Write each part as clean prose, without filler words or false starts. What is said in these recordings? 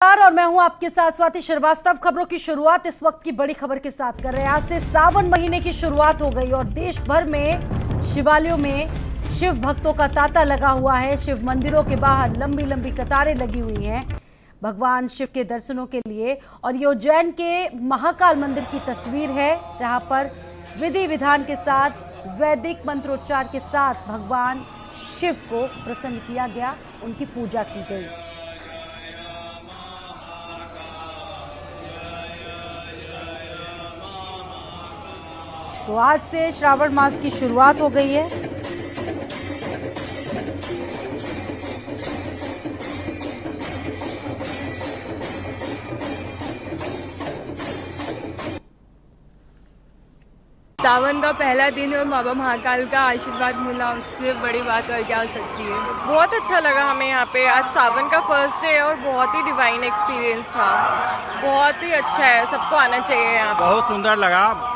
नमस्कार और मैं हूं आपके साथ स्वाति श्रीवास्तव। खबरों की शुरुआत इस वक्त की बड़ी खबर के साथ कर रहे हैं। आज से सावन महीने की शुरुआत हो गई और देश भर में शिवालयों में शिव भक्तों का तांता लगा हुआ है। शिव मंदिरों के बाहर लंबी लंबी कतारें लगी हुई हैं भगवान शिव के दर्शनों के लिए। और ये उज्जैन के महाकाल मंदिर की तस्वीर है, जहां पर विधि विधान के साथ वैदिक मंत्रोच्चार के साथ भगवान शिव को प्रसन्न किया गया, उनकी पूजा की गई। तो आज से श्रावण मास की शुरुआत हो गई है। सावन का पहला दिन और बाबा महाकाल का आशीर्वाद मिला, उससे बड़ी बात और क्या हो सकती है। बहुत अच्छा लगा हमें यहाँ पे। आज सावन का फर्स्ट डे और बहुत ही डिवाइन एक्सपीरियंस था। बहुत ही अच्छा है, सबको आना चाहिए यहाँ पे। बहुत सुंदर लगा,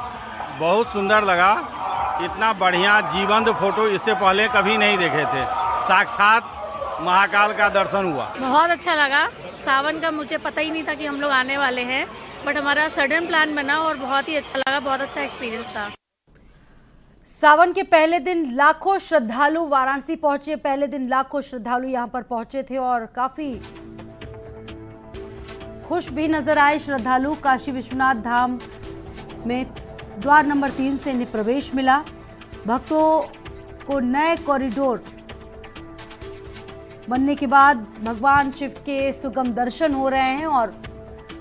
बहुत सुंदर लगा। इतना बढ़िया जीवंत फोटो इससे पहले कभी नहीं देखे थे। साक्षात महाकाल का दर्शन हुआ। बहुत अच्छा लगा। सावन का मुझे पता ही नहीं था कि हम लोग आने वाले हैं, बट हमारा सडन प्लान बना और बहुत ही अच्छा लगा। बहुत अच्छा एक्सपीरियंस था। सावन के पहले दिन लाखों श्रद्धालु वाराणसी पहुंचे। पहले दिन लाखों श्रद्धालु यहां पर पहुंचे थे और काफी खुश भी नजर आए श्रद्धालु। काशी विश्वनाथ धाम में द्वार नंबर 3 से इन्हें प्रवेश मिला। भक्तों को नए कॉरिडोर बनने के बाद भगवान शिव के सुगम दर्शन हो रहे हैं और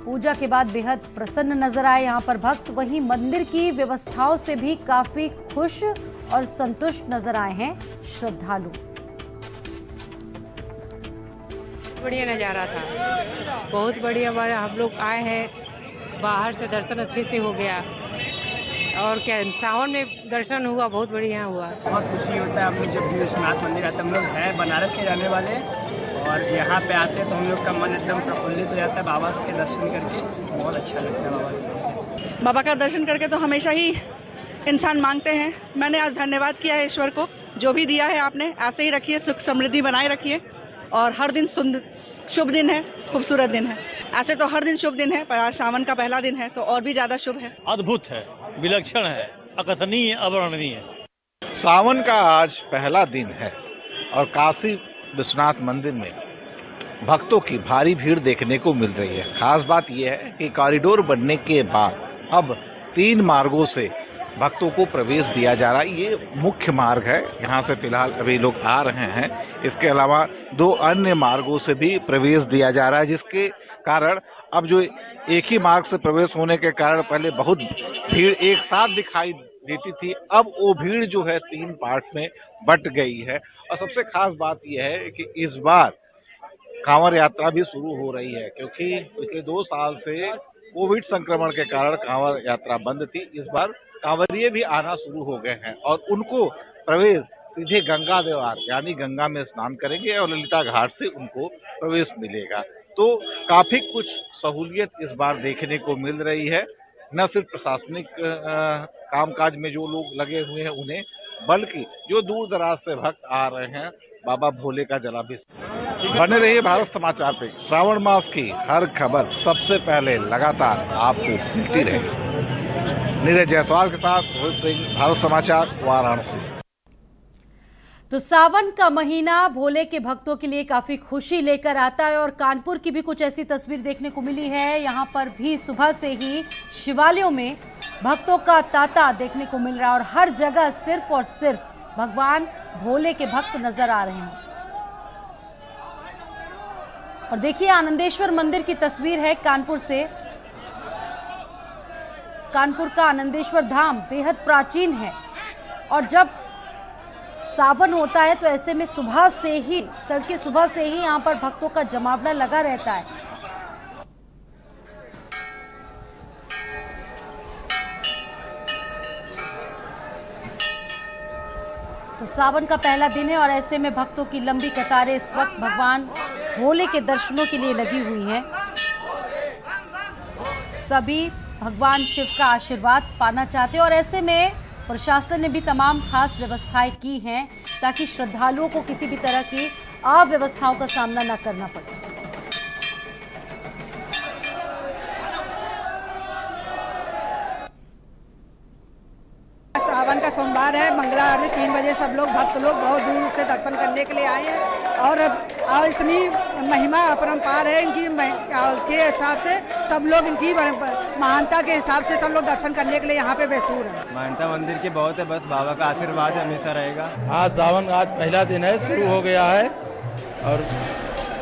पूजा के बाद बेहद प्रसन्न नजर आए यहाँ पर भक्त। वहीं मंदिर की व्यवस्थाओं से भी काफी खुश और संतुष्ट नजर आए हैं श्रद्धालु। बढ़िया नज़ारा था, बहुत बढ़िया। हम लोग आए हैं बाहर से, दर्शन अच्छे से हो गया और क्या सावन में दर्शन हुआ, बहुत बढ़िया हुआ। बहुत खुशी होता है हम लोग जब भी विश्वनाथ मंदिर आते हैं। हम लोग हैं बनारस के जाने वाले और यहाँ पे आते हैं तो हम लोग का मन एकदम प्रफुल्लित हो जाता है बाबा के दर्शन करके। बहुत अच्छा लगता है बाबा से। बाबा का दर्शन करके तो हमेशा ही इंसान मांगते हैं। मैंने आज धन्यवाद किया है ईश्वर को, जो भी दिया है आपने ऐसे ही रखिए, सुख समृद्धि बनाए रखिए। और हर दिन शुभ दिन है, खूबसूरत दिन है। ऐसे तो हर दिन शुभ दिन है, पर आज सावन का पहला दिन है तो और भी ज़्यादा शुभ है। अद्भुत है, विलक्षण है, अकथनीय, अवर्णनीय। सावन का आज पहला दिन है और काशी विश्वनाथ मंदिर में भक्तों की भारी भीड़ देखने को मिल रही है। खास बात यह है कि कॉरिडोर बनने के बाद अब 3 मार्गों से भक्तों को प्रवेश दिया जा रहा है। ये मुख्य मार्ग है, यहाँ से फिलहाल अभी लोग आ रहे हैं। इसके अलावा 2 अन्य मार्गों से भी प्रवेश दिया जा रहा है, जिसके कारण अब जो एक ही मार्ग से प्रवेश होने के कारण पहले बहुत भीड़ एक साथ दिखाई देती थी, अब वो भीड़ जो है 3 पार्ट में बट गई है। और सबसे खास बात यह है कि इस बार कांवड़ यात्रा भी शुरू हो रही है, क्योंकि पिछले 2 साल से कोविड संक्रमण के कारण कांवड़ यात्रा बंद थी। इस बार कांवड़िये भी आना शुरू हो गए हैं और उनको प्रवेश सीधे गंगा द्वार यानी गंगा में स्नान करेंगे और ललिता घाट से उनको प्रवेश मिलेगा। तो काफी कुछ सहूलियत इस बार देखने को मिल रही है। न सिर्फ प्रशासनिक कामकाज में जो लोग लगे हुए हैं उन्हें, बल्कि जो दूर दराज से भक्त आ रहे हैं बाबा भोले का जलाभिषेक। बने रहिए भारत समाचार पे। श्रावण मास की हर खबर सबसे पहले लगातार आपको मिलती रहेगी। नीरज जायसवाल के साथ रोहित सिंह, भारत समाचार, वाराणसी। तो सावन का महीना भोले के भक्तों के लिए काफी खुशी लेकर आता है और कानपुर की भी कुछ ऐसी तस्वीर देखने को मिली है। यहाँ पर भी सुबह से ही शिवालयों में भक्तों का तांता देखने को मिल रहा है और हर जगह सिर्फ और सिर्फ भगवान भोले के भक्त नजर आ रहे हैं। और देखिए आनंदेश्वर मंदिर की तस्वीर है कानपुर से। कानपुर का आनंदेश्वर धाम बेहद प्राचीन है और जब सावन होता है तो ऐसे में सुबह से ही, तड़के सुबह से ही यहाँ पर भक्तों का जमावड़ा लगा रहता है। तो सावन का पहला दिन है और ऐसे में भक्तों की लंबी कतारें इस वक्त भगवान भोले के दर्शनों के लिए लगी हुई हैं। सभी भगवान शिव का आशीर्वाद पाना चाहते हैं और ऐसे में प्रशासन ने भी तमाम खास व्यवस्थाएं की हैं ताकि श्रद्धालुओं को किसी भी तरह की अव्यवस्थाओं का सामना न करना पड़े। सोमवार है, मंगला आरती 3 बजे सब लोग भक्त लोग बहुत दूर से दर्शन करने के लिए आए हैं और इतनी महिमा अपरंपार है इनकी के हिसाब से सब लोग इनकी महानता के हिसाब से सब लोग दर्शन करने के लिए यहाँ पे बेसूर है। मानता मंदिर की बहुत है, बस बाबा का आशीर्वाद हमेशा रहेगा। आज सावन आज पहला दिन है, शुरू हो गया है और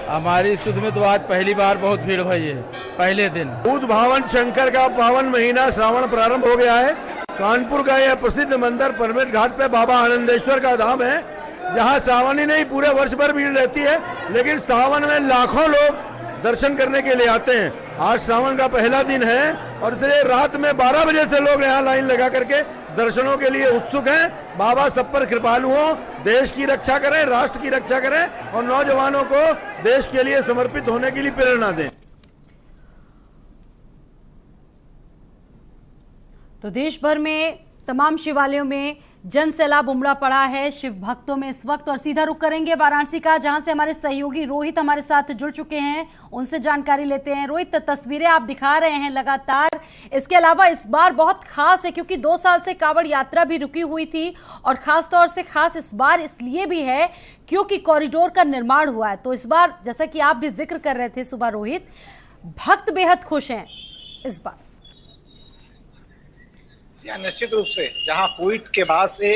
हमारी सुध में तो आज पहली बार बहुत भीड़ हुई है। पहले दिन बुध भावन शंकर का पावन महीना श्रावण प्रारंभ हो गया है। कानपुर का यह प्रसिद्ध मंदिर परमेट घाट पे बाबा आनंदेश्वर का धाम है, जहां सावन ही नहीं पूरे वर्ष भर भीड़ रहती है, लेकिन सावन में लाखों लोग दर्शन करने के लिए आते हैं। आज सावन का पहला दिन है और इसलिए रात में 12 बजे से लोग यहाँ लाइन लगा करके दर्शनों के लिए उत्सुक हैं। बाबा सब पर कृपालु हो, देश की रक्षा करें, राष्ट्र की रक्षा करें और नौजवानों को देश के लिए समर्पित होने के लिए प्रेरणा दें। तो देश भर में तमाम शिवालयों में जन सैलाब उमड़ा पड़ा है शिव भक्तों में इस वक्त। और सीधा रुख करेंगे वाराणसी का, जहां से हमारे सहयोगी रोहित हमारे साथ जुड़ चुके हैं, उनसे जानकारी लेते हैं। रोहित, तस्वीरें आप दिखा रहे हैं लगातार, इसके अलावा इस बार बहुत खास है क्योंकि 2 साल से कांवड़ यात्रा भी रुकी हुई थी और खास तौर से खास इस बार इसलिए भी है क्योंकि कॉरिडोर का निर्माण हुआ है। तो इस बार जैसा कि आप भी जिक्र कर रहे थे सुबह रोहित, भक्त बेहद खुश हैं इस बार। निश्चित रूप से जहां कोविड के बाद से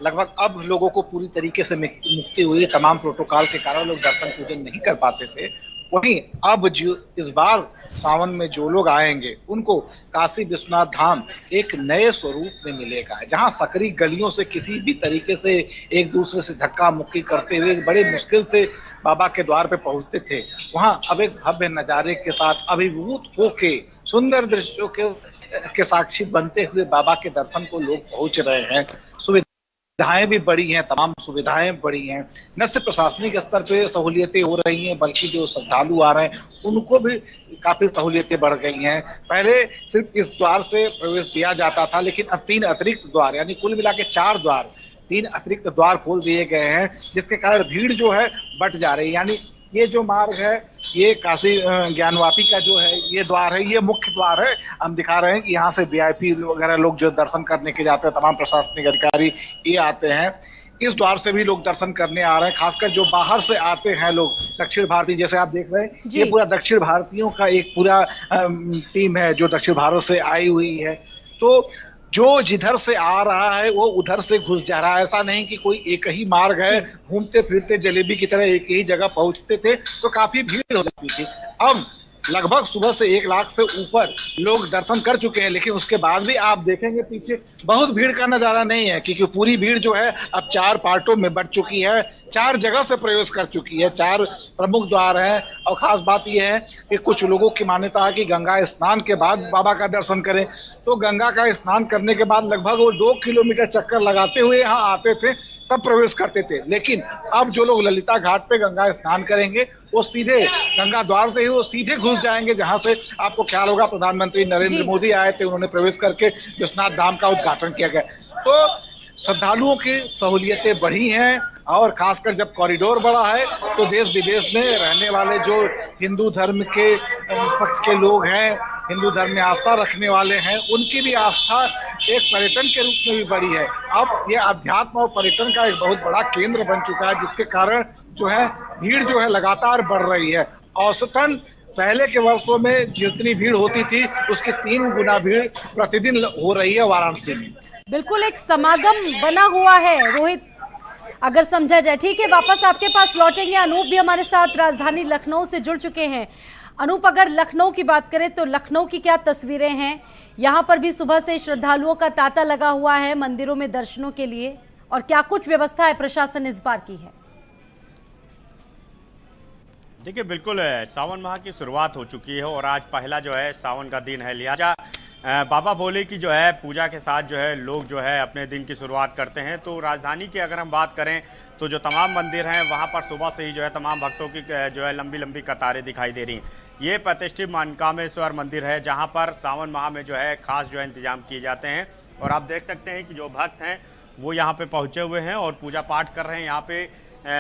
लगभग अब लोगों को पूरी तरीके से मुक्ति हुई, तमाम प्रोटोकॉल के कारण लोग दर्शन पूजन नहीं कर पाते थे, वहीं अब जो इस बार सावन में जो लोग आएंगे उनको काशी विश्वनाथ धाम एक नए स्वरूप में मिलेगा। जहां सकरी गलियों से किसी भी तरीके से एक दूसरे से धक्का मुक्की करते हुए बड़े मुश्किल से बाबा के द्वार पे पहुंचते थे, वहां अब एक भव्य नजारे के साथ अभिभूत होके सुंदर दृश्यों के साक्षी बनते हुए बाबा के दर्शन को लोग पहुंच रहे हैं। सुविधाएं भी बढ़ी हैं, तमाम सुविधाएं बढ़ी हैं, न सिर्फ प्रशासनिक स्तर पे सहूलियतें हो रही हैं बल्कि जो श्रद्धालु आ रहे हैं उनको भी काफी सहूलियतें बढ़ गई हैं। पहले सिर्फ इस द्वार से प्रवेश दिया जाता था, लेकिन अब 3 अतिरिक्त द्वार यानी कुल मिला के 4 द्वार, 3 अतिरिक्त द्वार खोल दिए गए हैं, जिसके कारण भीड़ जो है बढ़ जा रही है। यानी ये जो मार्ग है, ये काशी ज्ञानवापी का जो है ये द्वार है, ये मुख्य द्वार है। हम दिखा रहे हैं कि यहाँ से VIP वगैरह लोग जो दर्शन करने के जाते हैं, तमाम प्रशासनिक अधिकारी ये आते हैं। इस द्वार से भी लोग दर्शन करने आ रहे हैं, खासकर जो बाहर से आते हैं लोग, दक्षिण भारतीय, जैसे आप देख रहे हैं ये पूरा दक्षिण भारतीयों का एक पूरा टीम है जो दक्षिण भारत से आई हुई है। तो जो जिधर से आ रहा है वो उधर से घुस जा रहा है। ऐसा नहीं कि कोई एक ही मार्ग है, घूमते फिरते जलेबी की तरह एक ही जगह पहुंचते थे तो काफी भीड़ हो जाती थी। अब लगभग सुबह से 1 लाख से ऊपर लोग दर्शन कर चुके हैं, लेकिन उसके बाद भी आप देखेंगे पीछे बहुत भीड़ का नजारा नहीं है, क्योंकि पूरी भीड़ जो है अब 4 पार्टों में बढ़ चुकी है, 4 जगह से प्रवेश कर चुकी है, 4 प्रमुख द्वार हैं। और खास बात यह है कि कुछ लोगों की मान्यता है कि गंगा स्नान के बाद बाबा का दर्शन करें, तो गंगा का स्नान करने के बाद लगभग वो 2 किलोमीटर चक्कर लगाते हुए यहाँ आते थे, तब प्रवेश करते थे। लेकिन अब जो लोग ललिता घाट पे गंगा स्नान करेंगे वो सीधे गंगा द्वार से ही वो सीधे घुस जाएंगे, जहां से आपको ख्याल होगा प्रधानमंत्री नरेंद्र मोदी आए थे, उन्होंने प्रवेश करके विश्वनाथ धाम का उद्घाटन किया गया। तो श्रद्धालुओं की सहूलियतें बढ़ी हैं और खासकर जब कॉरिडोर बढ़ा है तो देश विदेश में रहने वाले जो हिंदू धर्म के पक्ष के लोग हैं, हिंदू धर्म में आस्था रखने वाले हैं, उनकी भी आस्था एक पर्यटन के रूप में भी बढ़ी है। अब ये अध्यात्म और पर्यटन का एक बहुत बड़ा केंद्र बन चुका है, जिसके कारण जो है भीड़ जो है लगातार बढ़ रही है। औसतन पहले के वर्षों में जितनी भीड़ होती थी उसके 3 गुना भीड़ प्रतिदिन हो रही है वाराणसी में। बिल्कुल एक समागम बना हुआ है रोहित, अगर समझा जाए। ठीक है, वापस आपके पास लौटेंगे। अनूप भी हमारे साथ राजधानी लखनऊ से जुड़ चुके हैं। अनूप, अगर लखनऊ की बात करें तो लखनऊ की क्या तस्वीरें हैं? यहाँ पर भी सुबह से श्रद्धालुओं का तांता लगा हुआ है मंदिरों में दर्शनों के लिए, और क्या कुछ व्यवस्था है प्रशासन इस बार की है? देखिए, बिल्कुल सावन माह की शुरुआत हो चुकी है और आज पहला जो है सावन का दिन है, लिहाजा बाबा भोले की जो है पूजा के साथ जो है लोग जो है अपने दिन की शुरुआत करते हैं। तो राजधानी की अगर हम बात करें तो जो तमाम मंदिर हैं वहाँ पर सुबह से ही जो है तमाम भक्तों की जो है लंबी लंबी कतारें दिखाई दे रही हैं। ये प्रतिष्ठित मनकामेश्वर मंदिर है जहाँ पर सावन माह में जो है खास जो है इंतजाम किए जाते हैं, और आप देख सकते हैं कि जो भक्त हैं वो यहाँ पे पहुँचे हुए हैं और पूजा पाठ कर रहे हैं। यहाँ पे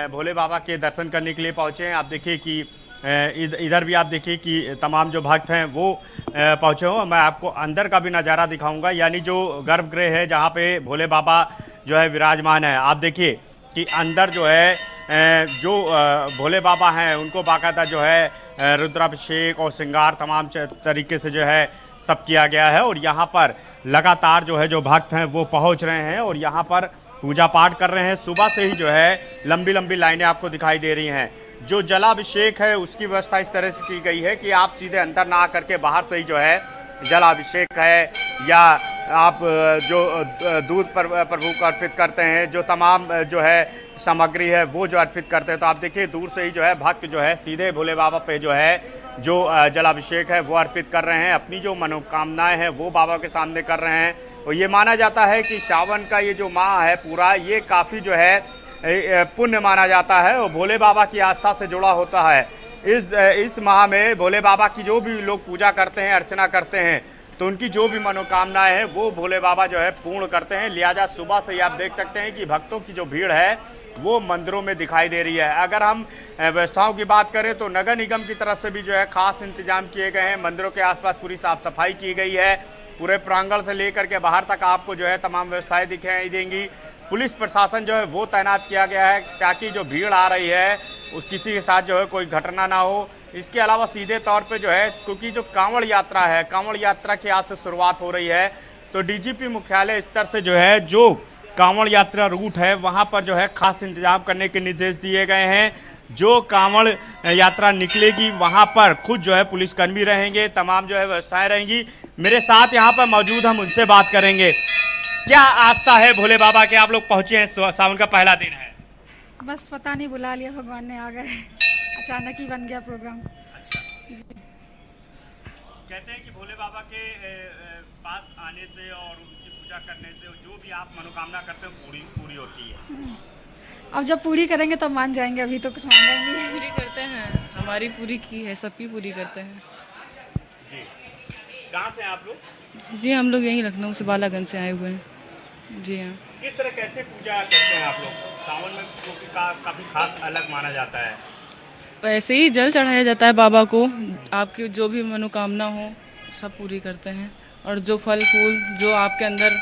भोले बाबा के दर्शन करने के लिए पहुँचे हैं। आप देखिए कि इधर भी आप देखिए कि तमाम जो भक्त हैं वो पहुँचे हो। मैं आपको अंदर का भी नज़ारा दिखाऊंगा, यानी जो गर्भगृह है जहाँ पे भोले बाबा जो है विराजमान है। आप देखिए कि अंदर जो है जो भोले बाबा हैं उनको बाकायदा जो है रुद्राभिषेक और श्रृंगार तमाम तरीके से जो है सब किया गया है। और यहाँ पर लगातार जो है जो भक्त हैं वो पहुँच रहे हैं और यहाँ पर पूजा पाठ कर रहे हैं। सुबह से ही जो है लंबी लंबी लाइनें आपको दिखाई दे रही हैं। जो जलाभिषेक है उसकी व्यवस्था इस तरह से की गई है कि आप सीधे अंदर ना आकर के बाहर से ही जो है जलाभिषेक है या आप जो दूध पर प्रभु को अर्पित करते हैं, जो तमाम जो है सामग्री है वो जो अर्पित करते हैं। तो आप देखिए दूर से ही जो है भक्त जो है सीधे भोले बाबा पे जो है जो जलाभिषेक है वो अर्पित कर रहे हैं। अपनी जो मनोकामनाएं हैं वो बाबा के सामने कर रहे हैं। और ये माना जाता है कि सावन का ये जो माह है पूरा, ये काफ़ी जो है पुण्य माना जाता है और भोले बाबा की आस्था से जुड़ा होता है। इस माह में भोले बाबा की जो भी लोग पूजा करते हैं, अर्चना करते हैं, तो उनकी जो भी मनोकामनाएं हैं वो भोले बाबा जो है पूर्ण करते हैं। लिहाजा सुबह से ही आप देख सकते हैं कि भक्तों की जो भीड़ है वो मंदिरों में दिखाई दे रही है। अगर हम व्यवस्थाओं की बात करें तो नगर निगम की तरफ से भी जो है खास इंतजाम किए गए हैं। मंदिरों के आसपास पूरी साफ सफाई की गई है। पूरे प्रांगण से लेकर के बाहर तक आपको जो है तमाम व्यवस्थाएं दिखाई देंगी। पुलिस प्रशासन जो है वो तैनात किया गया है ताकि जो भीड़ आ रही है उस किसी के साथ जो है कोई घटना ना हो। इसके अलावा सीधे तौर पे जो है क्योंकि जो कांवड़ यात्रा है, कांवड़ यात्रा की आज से शुरुआत हो रही है, तो डीजीपी मुख्यालय स्तर से जो है जो कांवड़ यात्रा रूट है वहां पर जो है खास इंतजाम करने के निर्देश दिए गए हैं। जो कांवड़ यात्रा निकलेगी वहां पर खुद जो है पुलिसकर्मी रहेंगे, तमाम जो है व्यवस्थाएं रहेंगी। मेरे साथ यहाँ पर मौजूद हम उनसे बात करेंगे। क्या आस्था है भोले बाबा के? आप लोग पहुंचे हैं, सावन का पहला दिन है। बस पता नहीं, बुला लिया भगवान ने, आ गए, अचानक ही बन गया प्रोग्राम। कहते हैं कि भोले बाबा के पास आने से और उनकी पूजा करने से जो भी आप मनोकामना करते हैं पूरी होती है। अब जब पूरी करेंगे तब मान जाएंगे, अभी तो कुछ मांगेंगे। पूरी करते हैं, हमारी पूरी की है, सबकी पूरी करते हैं। जी, कहाँ से हैं आप लोग? जी हम लोग यहीं लखनऊ से बालागंज से आए हुए हैं। जी हाँ। किस तरह कैसे पूजा करते हैं आप लोग? सावन में काफ़ी खास अलग माना जाता है। ऐसे ही जल चढ़ाया जाता है बाबा को, आपकी जो भी मनोकामना हो सब पूरी करते हैं। और जो फल फूल जो आपके अंदर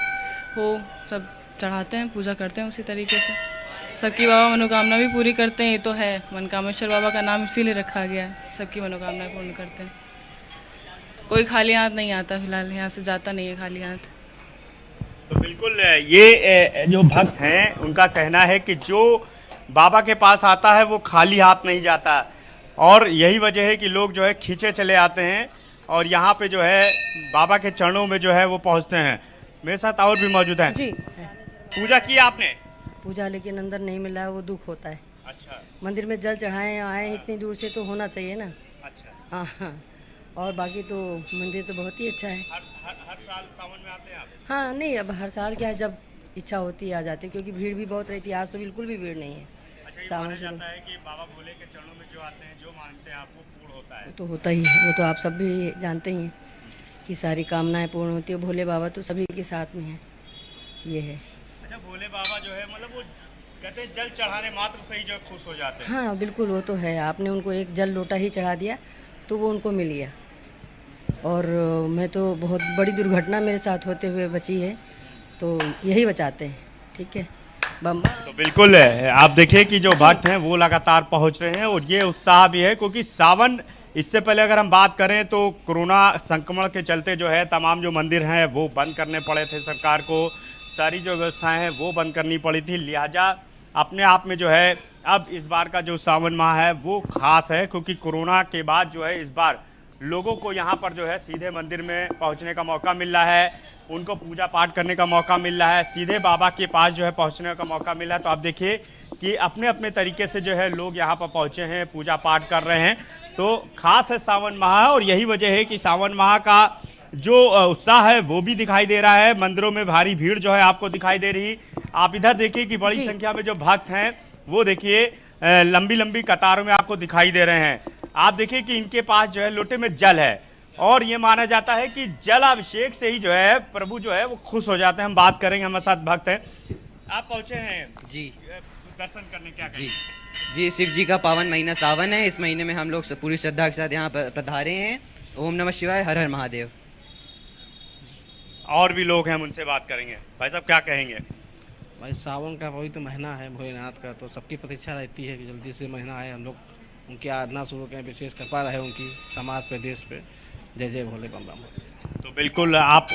हो सब चढ़ाते हैं, पूजा करते हैं उसी तरीके से। सबकी बाबा मनोकामना भी पूरी करते हैं। ये तो है, मनकामेश्वर बाबा का नाम इसीलिए रखा गया है, सबकी मनोकामना पूर्ण करते हैं। कोई खाली हाथ नहीं आता, फिलहाल यहाँ से जाता नहीं है खाली हाथ। तो बिल्कुल ये जो भक्त हैं उनका कहना है कि जो बाबा के पास आता है वो खाली हाथ नहीं जाता, और यही वजह है कि लोग जो है खींचे चले आते हैं और यहाँ पे जो है बाबा के चरणों में जो है वो पहुँचते हैं। मेरे साथ और भी मौजूद हैं। जी, पूजा की आपने? पूजा लेकिन अंदर नहीं मिला है, वो दुख होता है। अच्छा। मंदिर में जल चढ़ाए आए इतनी दूर से तो होना चाहिए ना। अच्छा। हाँ, और बाकी तो मंदिर तो बहुत ही अच्छा है। हर साल सावन में आते हैं आप? हाँ, नहीं अब हर साल क्या है, जब इच्छा होती है आ जाते हैं, क्योंकि भीड़ भी बहुत रहती है। आज तो बिल्कुल भी भीड़ नहीं है। अच्छा, ये माना जाता है कि बाबा भोले के चरणों में जो आते हैं, जो मांगते हैं आपको पूर्ण होता है। वो तो होता ही है, वो तो आप सब भी जानते ही हैं कि सारी कामनाएं पूर्ण होती है। भोले बाबा तो सभी के साथ में है, ये है। अच्छा, भोले बाबा जो है मतलब वो कहते हैं जल चढ़ाने मात्र से ही जो खुश हो जाते हैं। हाँ बिल्कुल, वो तो है। आपने उनको एक जल लोटा ही चढ़ा दिया तो वो उनको मिल गया। और मैं तो बहुत बड़ी दुर्घटना मेरे साथ होते हुए बची है, तो यही बचाते हैं। ठीक है, बम। तो बिल्कुल आप देखिए कि जो भक्त हैं वो लगातार पहुंच रहे हैं और ये उत्साह भी है, क्योंकि सावन, इससे पहले अगर हम बात करें तो कोरोना संक्रमण के चलते जो है तमाम जो मंदिर हैं वो बंद करने पड़े थे सरकार को, सारी जो व्यवस्थाएं हैं वो बंद करनी पड़ी थी। लिहाजा अपने आप में जो है अब इस बार का जो सावन माह है वो खास है, क्योंकि कोरोना के बाद जो है इस बार लोगों को यहाँ पर जो है सीधे मंदिर में पहुँचने का मौका मिल रहा है, उनको पूजा पाठ करने का मौका मिल रहा है, सीधे बाबा के पास जो है पहुँचने का मौका मिल रहा है। तो आप देखिए कि अपने अपने तरीके से जो है लोग यहाँ पर पहुँचे हैं, पूजा पाठ कर रहे हैं। तो खास है सावन माह, और यही वजह है कि सावन माह का जो उत्साह है वो भी दिखाई दे रहा है। मंदिरों में भारी भीड़ जो है आपको दिखाई दे रही। आप इधर देखिए कि बड़ी संख्या में जो भक्त हैं वो देखिए लंबी लंबी कतारों में आपको दिखाई दे रहे हैं। आप देखिए कि इनके पास जो है लोटे में जल है, और ये माना जाता है कि जल अभिषेक से ही जो है प्रभु जो है वो खुश हो जाते हैं। हम बात करेंगे, हमारे साथ भक्त हैं। आप पहुंचे हैं जी दर्शन करने, क्या जी जी, शिव जी का पावन महीना सावन है। इस महीने में हम लोग पूरी श्रद्धा के साथ यहाँ पर पधारे हैं। ओम नमः शिवाय, हर हर महादेव। और भी लोग हैं, हम उनसे बात करेंगे। भाई साहब क्या कहेंगे? भाई सावन का पवित्र महीना है भोलेनाथ का, तो सबकी प्रतीक्षा रहती है कि जल्दी से महीना आए, हम लोग उनकी आराधना शुरू करें, विशेष कृपा रहे उनकी समाज पे, देश पे। जय जय भोले बम बम। तो बिल्कुल आप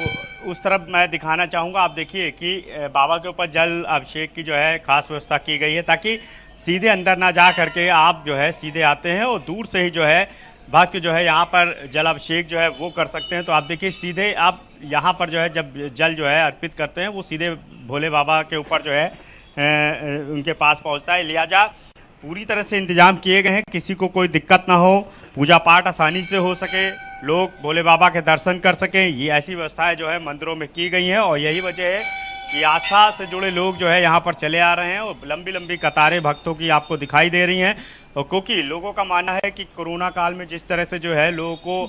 उस तरफ मैं दिखाना चाहूँगा। आप देखिए कि बाबा के ऊपर जल अभिषेक की जो है खास व्यवस्था की गई है, ताकि सीधे अंदर ना जा करके आप जो है सीधे आते हैं और दूर से ही जो है भक्त जो है यहाँ पर जल अभिषेक जो है वो कर सकते हैं। तो आप देखिए सीधे आप यहाँ पर जो है जब जल जो है अर्पित करते हैं वो सीधे भोले बाबा के ऊपर जो है उनके पास पहुँचता है। लिहाजा पूरी तरह से इंतजाम किए गए हैं, किसी को कोई दिक्कत ना हो, पूजा पाठ आसानी से हो सके, लोग भोले बाबा के दर्शन कर सकें, ये ऐसी व्यवस्थाएं जो है मंदिरों में की गई हैं। और यही वजह है कि आस्था से जुड़े लोग जो है यहाँ पर चले आ रहे हैं और लंबी लंबी कतारें भक्तों की आपको दिखाई दे रही हैं। और क्योंकि लोगों का मानना है कि कोरोना काल में जिस तरह से जो है लोगों को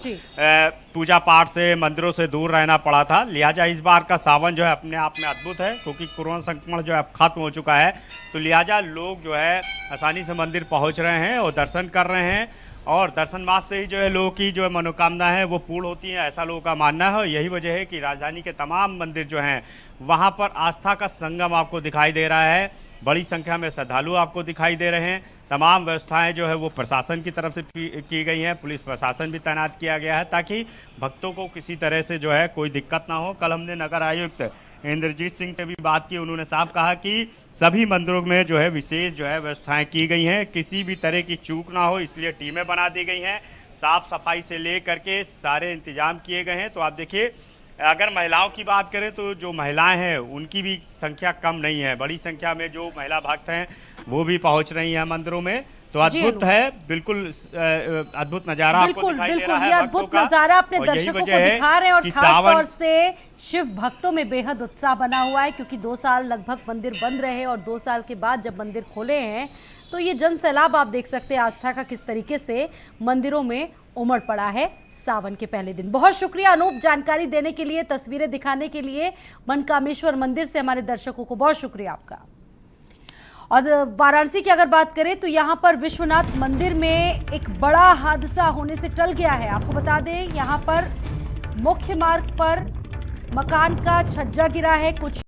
पूजा पाठ से, मंदिरों से दूर रहना पड़ा था, लिहाजा इस बार का सावन जो है अपने आप में अद्भुत है, क्योंकि कोरोना संक्रमण जो है अब खत्म हो चुका है। तो लिहाजा लोग जो है आसानी से मंदिर पहुँच रहे हैं और दर्शन कर रहे हैं, और दर्शन मात्र से ही जो है लोगों की जो है मनोकामना है वो पूर्ण होती है, ऐसा लोगों का मानना है। और यही वजह है कि राजधानी के तमाम मंदिर जो हैं वहाँ पर आस्था का संगम आपको दिखाई दे रहा है। बड़ी संख्या में श्रद्धालु आपको दिखाई दे रहे हैं। तमाम व्यवस्थाएं जो है वो प्रशासन की तरफ से की गई हैं, पुलिस प्रशासन भी तैनात किया गया है, ताकि भक्तों को किसी तरह से जो है कोई दिक्कत ना हो। कल हमने नगर आयुक्त इंद्रजीत सिंह से भी बात की, उन्होंने साफ कहा कि सभी मंदिरों में जो है विशेष जो है व्यवस्थाएं की गई हैं, किसी भी तरह की चूक ना हो, इसलिए टीमें बना दी गई हैं। साफ सफाई से ले करके सारे इंतजाम किए गए हैं। तो आप देखिए, अगर महिलाओं की बात करें तो जो महिलाएं हैं उनकी भी संख्या कम नहीं है, बड़ी संख्या में जो महिला भक्त हैं वो भी पहुंच रही हैं मंदिरों में। तो अद्भुत है, बिल्कुल अद्भुत नजारा आपको दिखाई दे रहा है। ये अद्भुत नजारा अपने दर्शकों को दिखा रहे हैं और खास तौर से शिव भक्तों में बेहद उत्साह बना हुआ है, क्योंकि 2 साल लगभग मंदिर बंद रहे और 2 साल के बाद जब मंदिर खोले हैं तो ये जन सैलाब आप देख सकते हैं आस्था का किस तरीके से मंदिरों में उमड़ पड़ा है सावन के पहले दिन। बहुत शुक्रिया अनूप, जानकारी देने के लिए, तस्वीरें दिखाने के लिए। मनकामेश्वर मंदिर से हमारे दर्शकों को बहुत शुक्रिया आपका। और वाराणसी की अगर बात करें तो यहाँ पर विश्वनाथ मंदिर में एक बड़ा हादसा होने से टल गया है। आपको बता दें, यहाँ पर मुख्य मार्ग पर मकान का छज्जा गिरा है, कुछ